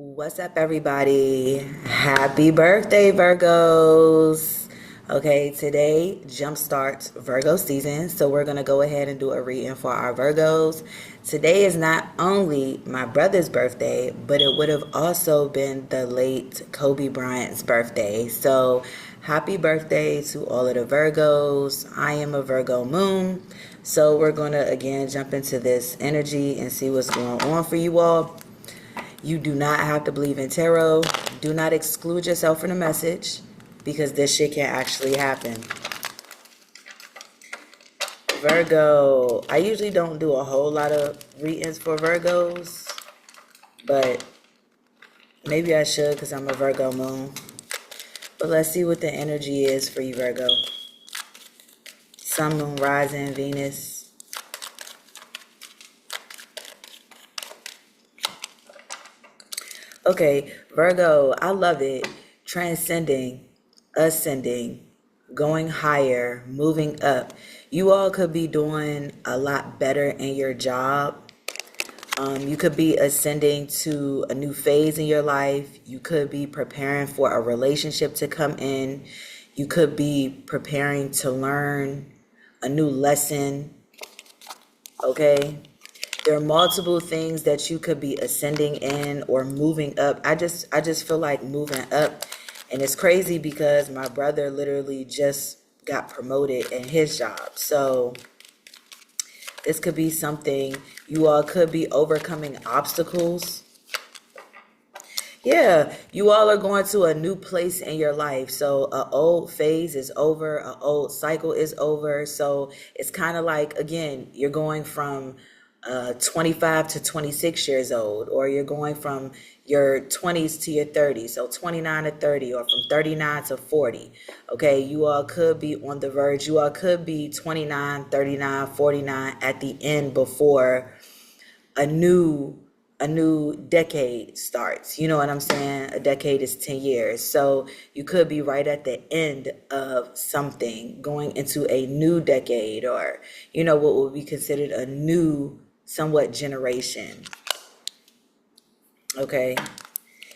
What's up, everybody? Happy birthday, Virgos. Okay, today jumpstarts Virgo season, so we're going to go ahead and do a reading for our Virgos. Today is not only my brother's birthday, but it would have also been the late Kobe Bryant's birthday. So, happy birthday to all of the Virgos. I am a Virgo moon, so we're going to again jump into this energy and see what's going on for you all. You do not have to believe in tarot. Do not exclude yourself from the message because this shit can actually happen. Virgo. I usually don't do a whole lot of readings for Virgos, but maybe I should because I'm a Virgo moon. But let's see what the energy is for you, Virgo. Sun, moon, rising, Venus. Okay, Virgo, I love it. Transcending, ascending, going higher, moving up. You all could be doing a lot better in your job. You could be ascending to a new phase in your life. You could be preparing for a relationship to come in. You could be preparing to learn a new lesson. Okay? There are multiple things that you could be ascending in or moving up. I just feel like moving up. And it's crazy because my brother literally just got promoted in his job. So this could be something. You all could be overcoming obstacles. Yeah, you all are going to a new place in your life. So an old phase is over, an old cycle is over. So it's kind of like, again, you're going from 25 to 26 years old, or you're going from your 20s to your 30s, so 29 to 30, or from 39 to 40. Okay, you all could be on the verge. You all could be 29, 39, 49 at the end before a new decade starts. You know what I'm saying? A decade is 10 years. So you could be right at the end of something, going into a new decade, or, you know, what would be considered a new somewhat generation. Okay.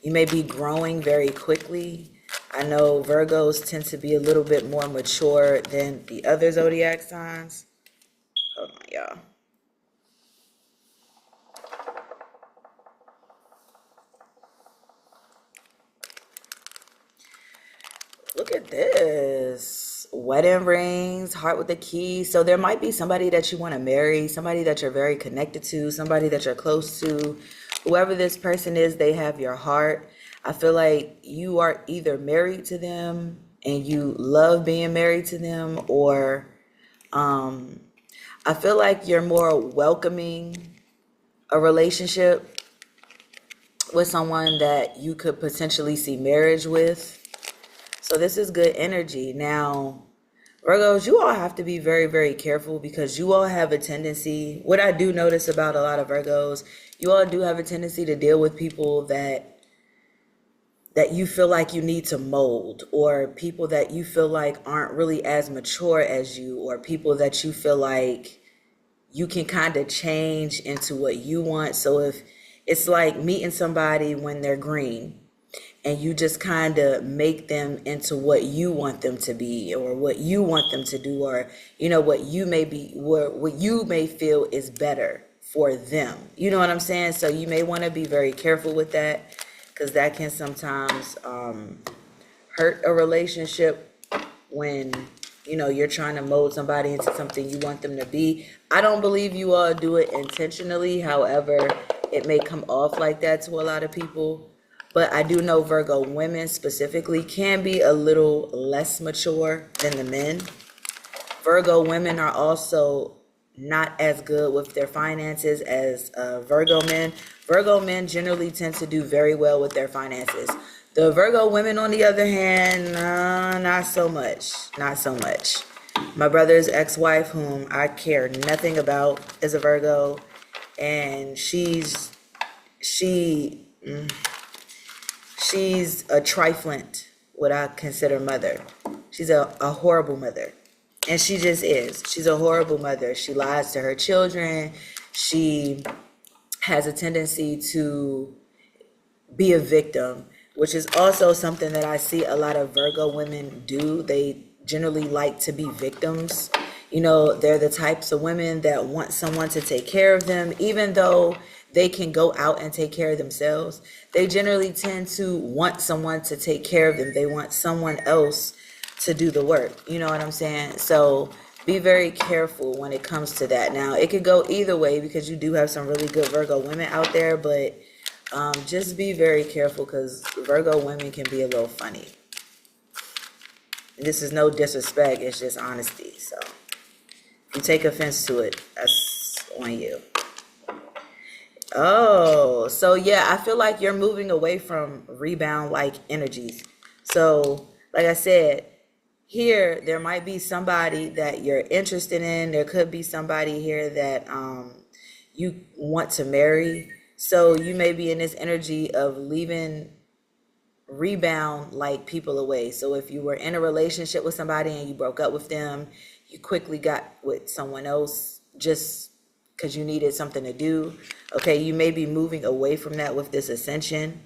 You may be growing very quickly. I know Virgos tend to be a little bit more mature than the other zodiac signs. Hold on, y'all. Look at this. Wedding rings, heart with a key. So there might be somebody that you want to marry, somebody that you're very connected to, somebody that you're close to. Whoever this person is, they have your heart. I feel like you are either married to them and you love being married to them, or I feel like you're more welcoming a relationship with someone that you could potentially see marriage with. So this is good energy. Now, Virgos, you all have to be very, very careful because you all have a tendency, what I do notice about a lot of Virgos, you all do have a tendency to deal with people that you feel like you need to mold, or people that you feel like aren't really as mature as you, or people that you feel like you can kind of change into what you want. So if it's like meeting somebody when they're green, and you just kind of make them into what you want them to be, or what you want them to do, or, you know, what you may be, what you may feel is better for them. You know what I'm saying? So you may want to be very careful with that, because that can sometimes hurt a relationship when, you know, you're trying to mold somebody into something you want them to be. I don't believe you all do it intentionally. However, it may come off like that to a lot of people. But I do know Virgo women specifically can be a little less mature than the men. Virgo women are also not as good with their finances as Virgo men. Virgo men generally tend to do very well with their finances. The Virgo women, on the other hand, not so much. Not so much. My brother's ex-wife, whom I care nothing about, is a Virgo, and she's a triflant, what I consider mother. She's a horrible mother. And she just is. She's a horrible mother. She lies to her children. She has a tendency to be a victim, which is also something that I see a lot of Virgo women do. They generally like to be victims. You know, they're the types of women that want someone to take care of them, even though they can go out and take care of themselves. They generally tend to want someone to take care of them. They want someone else to do the work. You know what I'm saying? So be very careful when it comes to that. Now, it could go either way because you do have some really good Virgo women out there, but just be very careful because Virgo women can be a little funny. This is no disrespect, it's just honesty. So if you take offense to it, that's on you. Oh, so yeah, I feel like you're moving away from rebound like energies. So, like I said, here there might be somebody that you're interested in. There could be somebody here that you want to marry. So you may be in this energy of leaving rebound like people away. So if you were in a relationship with somebody and you broke up with them, you quickly got with someone else just because you needed something to do. Okay, you may be moving away from that with this ascension.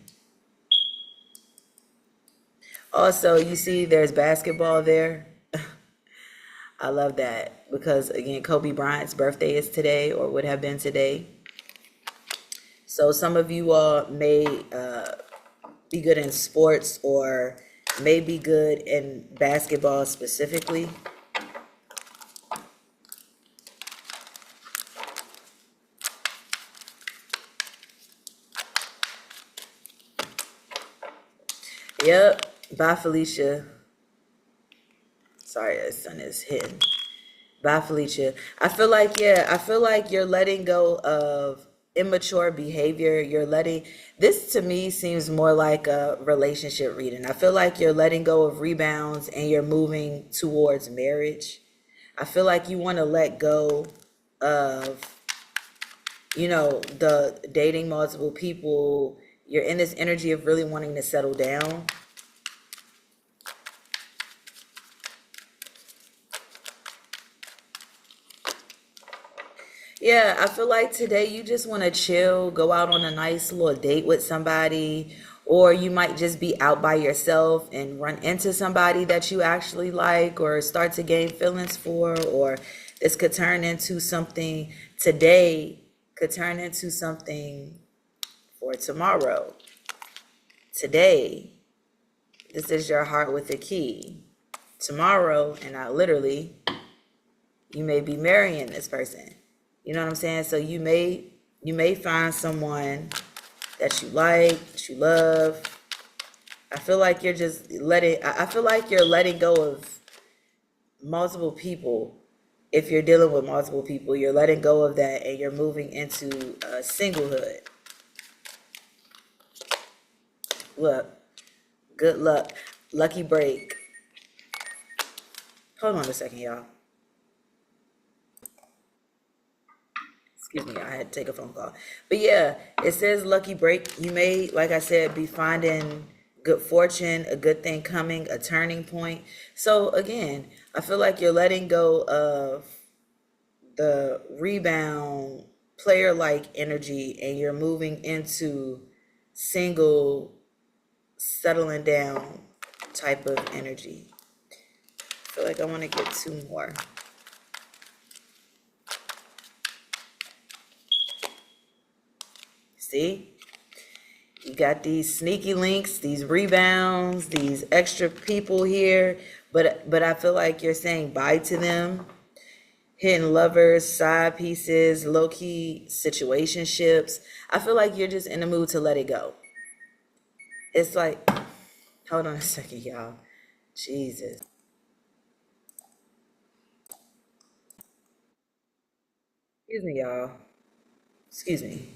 Also, you see there's basketball there. I love that because, again, Kobe Bryant's birthday is today or would have been today. So some of you all may be good in sports or may be good in basketball specifically. Yep. Bye, Felicia. Sorry, the sun is hitting. Bye, Felicia. I feel like, yeah, I feel like you're letting go of immature behavior. You're letting, this to me seems more like a relationship reading. I feel like you're letting go of rebounds and you're moving towards marriage. I feel like you want to let go of, you know, the dating multiple people. You're in this energy of really wanting to settle down. Yeah, I feel like today you just want to chill, go out on a nice little date with somebody, or you might just be out by yourself and run into somebody that you actually like or start to gain feelings for, or this could turn into something today, could turn into something for tomorrow. Today, this is your heart with a key. Tomorrow, and not literally, you may be marrying this person. You know what I'm saying? So you may find someone that you like, that you love. I feel like you're just I feel like you're letting go of multiple people. If you're dealing with multiple people, you're letting go of that and you're moving into singlehood. Look, good luck. Lucky break. Hold on a second, y'all. Excuse me, I had to take a phone call. But yeah, it says lucky break. You may, like I said, be finding good fortune, a good thing coming, a turning point. So again, I feel like you're letting go of the rebound player-like energy and you're moving into single, settling down type of energy. I feel like I want to get two more. See, you got these sneaky links, these rebounds, these extra people here, but I feel like you're saying bye to them. Hidden lovers, side pieces, low-key situationships. I feel like you're just in the mood to let it go. It's like, hold on a second, y'all. Jesus. Excuse me, y'all. Excuse me.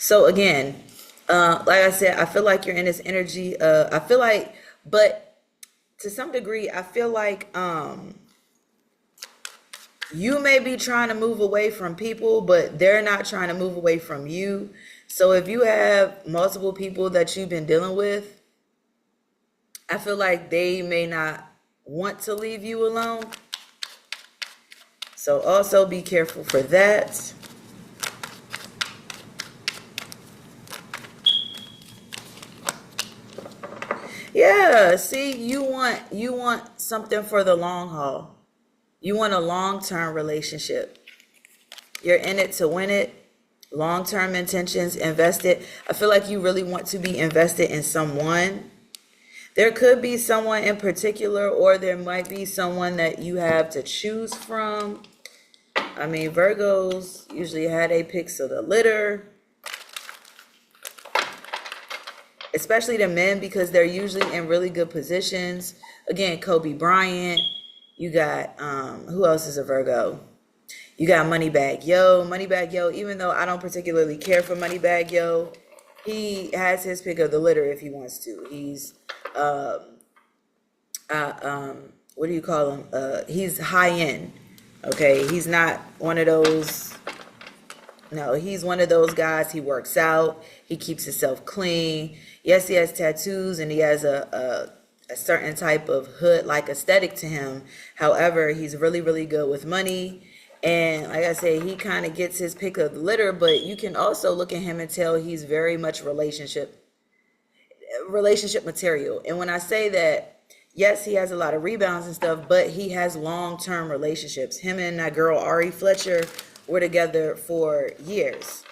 So again, like I said, I feel like you're in this energy. I feel like, but to some degree, I feel like you may be trying to move away from people, but they're not trying to move away from you. So if you have multiple people that you've been dealing with, I feel like they may not want to leave you alone. So also be careful for that. Yeah, see, you want something for the long haul. You want a long-term relationship. You're in it to win it. Long-term intentions, invested. I feel like you really want to be invested in someone. There could be someone in particular, or there might be someone that you have to choose from. I mean, Virgos usually had a picks of the litter, especially the men, because they're usually in really good positions. Again, Kobe Bryant. You got who else is a Virgo? You got Moneybag Yo. Moneybag Yo, even though I don't particularly care for Moneybag Yo, he has his pick of the litter if he wants to. He's what do you call him? He's high end. Okay, he's not one of those. No, he's one of those guys. He works out. He keeps himself clean. Yes, he has tattoos and he has a certain type of hood-like aesthetic to him. However, he's really, really good with money. And like I said, he kind of gets his pick of the litter, but you can also look at him and tell he's very much relationship material. And when I say that, yes, he has a lot of rebounds and stuff, but he has long-term relationships. Him and that girl Ari Fletcher were together for years.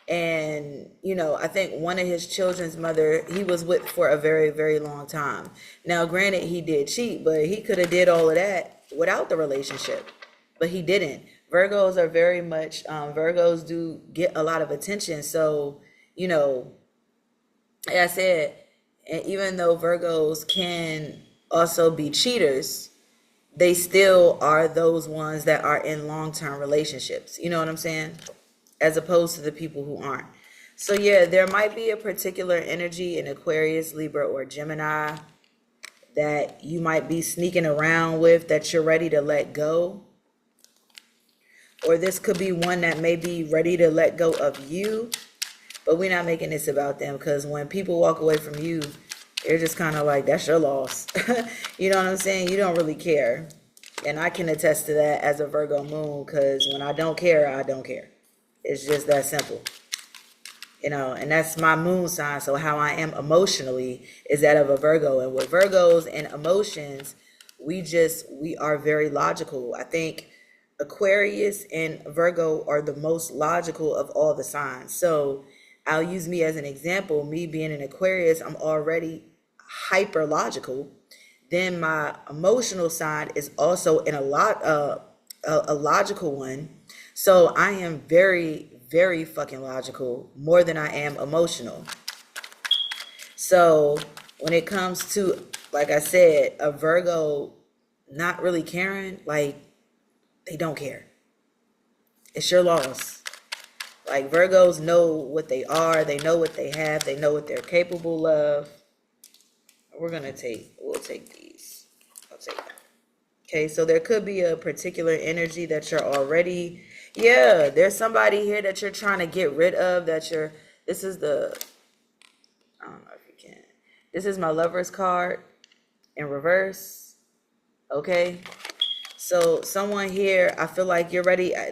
And, you know, I think one of his children's mother, he was with for a very, very long time. Now, granted, he did cheat, but he could have did all of that without the relationship. But he didn't. Virgos are very much, Virgos do get a lot of attention. So, you know, like I said, and even though Virgos can also be cheaters, they still are those ones that are in long-term relationships. You know what I'm saying? As opposed to the people who aren't. So yeah, there might be a particular energy in Aquarius, Libra, or Gemini that you might be sneaking around with that you're ready to let go. Or this could be one that may be ready to let go of you. But we're not making this about them, because when people walk away from you, they're just kind of like, that's your loss. You know what I'm saying? You don't really care. And I can attest to that as a Virgo moon, because when I don't care, I don't care. It's just that simple. You know, and that's my moon sign. So how I am emotionally is that of a Virgo. And with Virgos and emotions, we are very logical. I think Aquarius and Virgo are the most logical of all the signs. So I'll use me as an example. Me being an Aquarius, I'm already hyper logical. Then my emotional side is also in a logical one. So I am very, very fucking logical, more than I am emotional. So when it comes to, like I said, a Virgo not really caring, like, they don't care. It's your loss. Like, Virgos know what they are. They know what they have. They know what they're capable of. We'll take these. I'll take them. Okay, so there could be a particular energy that you're already, yeah, there's somebody here that you're trying to get rid of, this is I don't know if you can. This is my Lover's card in reverse. Okay. So someone here, I feel like you're ready. I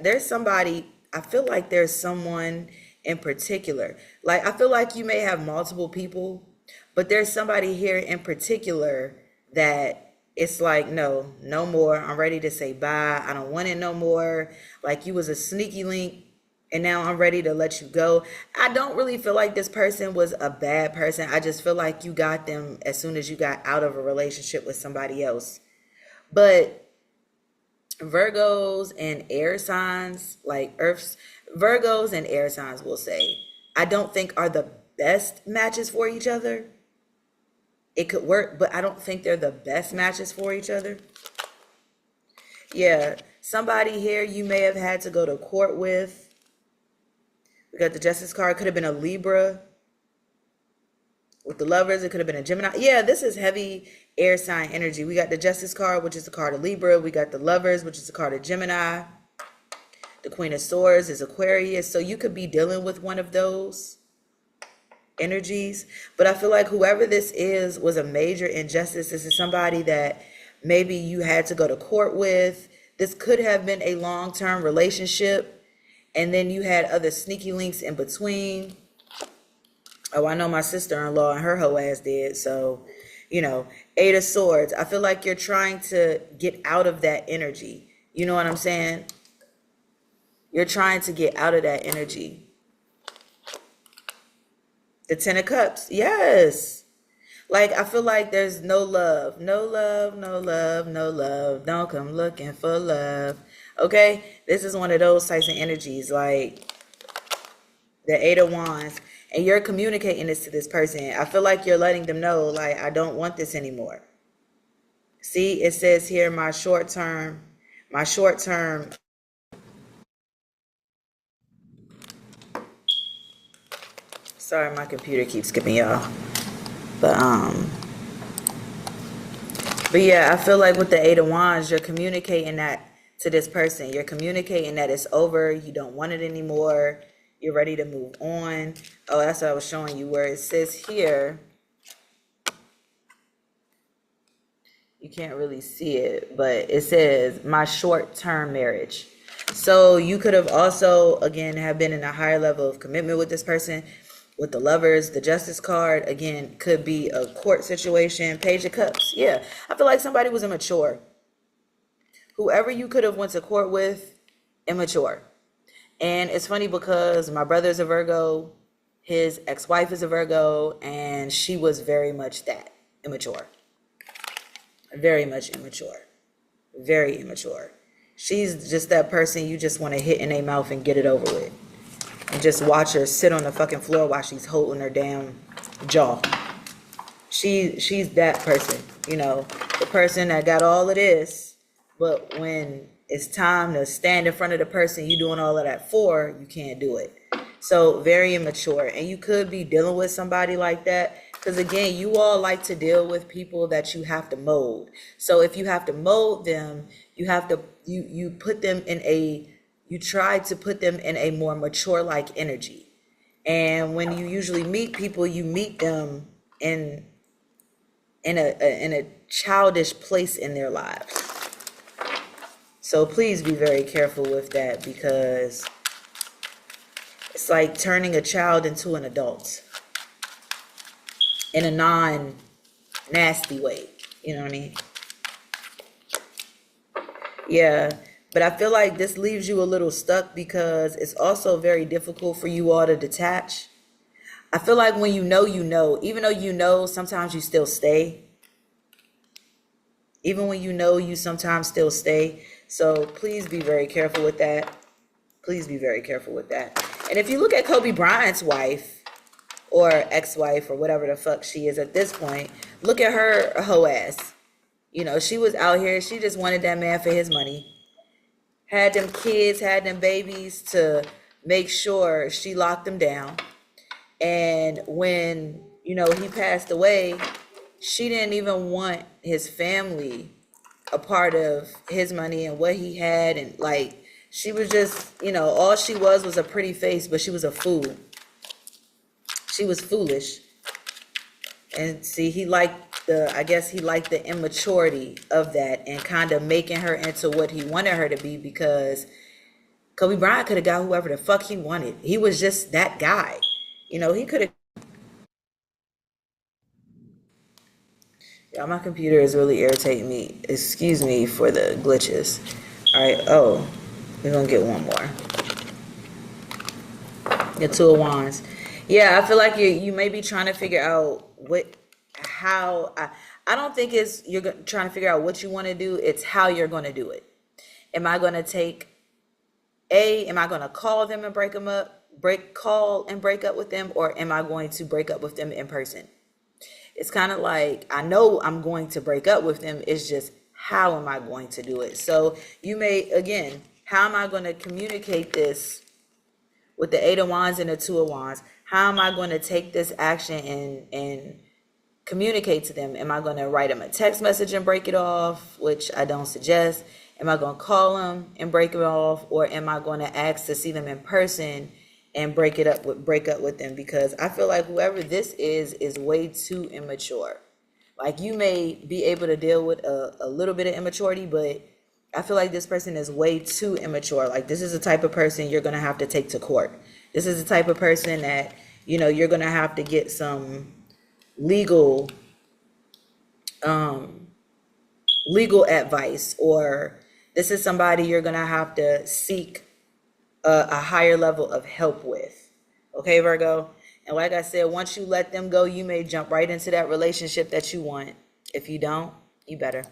feel like there's someone in particular. Like, I feel like you may have multiple people, but there's somebody here in particular that it's like, no more. I'm ready to say bye. I don't want it no more. Like, you was a sneaky link and now I'm ready to let you go. I don't really feel like this person was a bad person. I just feel like you got them as soon as you got out of a relationship with somebody else. But Virgos and air signs, like Virgos and air signs, will say, I don't think are the best matches for each other. It could work, but I don't think they're the best matches for each other. Yeah, somebody here you may have had to go to court with. We got the Justice card. Could have been a Libra. With the Lovers, it could have been a Gemini. Yeah, this is heavy air sign energy. We got the Justice card, which is the card of Libra. We got the Lovers, which is the card of Gemini. The Queen of Swords is Aquarius. So you could be dealing with one of those energies. But I feel like whoever this is was a major injustice. This is somebody that maybe you had to go to court with. This could have been a long-term relationship, and then you had other sneaky links in between. Oh, I know my sister-in-law and her hoe ass did. So You know, Eight of Swords. I feel like you're trying to get out of that energy. You know what I'm saying? You're trying to get out of that energy. The Ten of Cups. Yes. Like, I feel like there's no love. No love, no love, no love. Don't come looking for love. Okay? This is one of those types of energies. Like, the Eight of Wands. And you're communicating this to this person. I feel like you're letting them know, like, I don't want this anymore. See, it says here, my short term. Sorry, my computer keeps skipping y'all. But yeah, I feel like with the Eight of Wands, you're communicating that to this person. You're communicating that it's over. You don't want it anymore. You're ready to move on. Oh, that's what I was showing you, where it says here, you can't really see it, but it says my short-term marriage. So you could have also, again, have been in a higher level of commitment with this person. With the Lovers, the Justice card, again, could be a court situation. Page of Cups. Yeah, I feel like somebody was immature. Whoever you could have went to court with, immature. And it's funny because my brother's a Virgo, his ex-wife is a Virgo, and she was very much that, immature. Very much immature. Very immature. She's just that person you just want to hit in their mouth and get it over with. And just watch her sit on the fucking floor while she's holding her damn jaw. She's that person, you know, the person that got all of this, but when it's time to stand in front of the person you doing all of that for, you can't do it. So very immature. And you could be dealing with somebody like that, because again, you all like to deal with people that you have to mold. So if you have to mold them, you have to you put them in a, you try to put them in a more mature like energy. And when you usually meet people, you meet them in a childish place in their lives. So please be very careful with that, because it's like turning a child into an adult in a non-nasty way. You know what I mean? Yeah. But I feel like this leaves you a little stuck, because it's also very difficult for you all to detach. I feel like when you know, even though you know, sometimes you still stay. Even when you know, you sometimes still stay. So please be very careful with that. Please be very careful with that. And if you look at Kobe Bryant's wife or ex-wife or whatever the fuck she is at this point, look at her hoe ass. You know, she was out here. She just wanted that man for his money. Had them kids, had them babies to make sure she locked them down. And when, you know, he passed away, she didn't even want his family a part of his money and what he had. And like, she was just, you know, all she was a pretty face, but she was a fool. She was foolish. And see, I guess he liked the immaturity of that and kind of making her into what he wanted her to be, because Kobe Bryant could have got whoever the fuck he wanted. He was just that guy. You know, he could have. Yeah, my computer is really irritating me. Excuse me for the glitches. All right. Oh, we're going to get one more. The Two of Wands. Yeah, I feel like you may be trying to figure out I don't think it's you're trying to figure out what you want to do. It's how you're going to do it. Am I going to am I going to call them and break up with them, or am I going to break up with them in person? It's kind of like, I know I'm going to break up with them. It's just, how am I going to do it? So you may, again, how am I going to communicate this with the Eight of Wands and the Two of Wands? How am I going to take this action and communicate to them? Am I going to write them a text message and break it off, which I don't suggest? Am I going to call them and break it off, or am I going to ask to see them in person and break up with them? Because I feel like whoever this is way too immature. Like, you may be able to deal with a little bit of immaturity, but I feel like this person is way too immature. Like, this is the type of person you're going to have to take to court. This is the type of person that, you know, you're going to have to get some legal legal advice, or this is somebody you're going to have to seek a higher level of help with. Okay, Virgo? And like I said, once you let them go, you may jump right into that relationship that you want. If you don't, you better.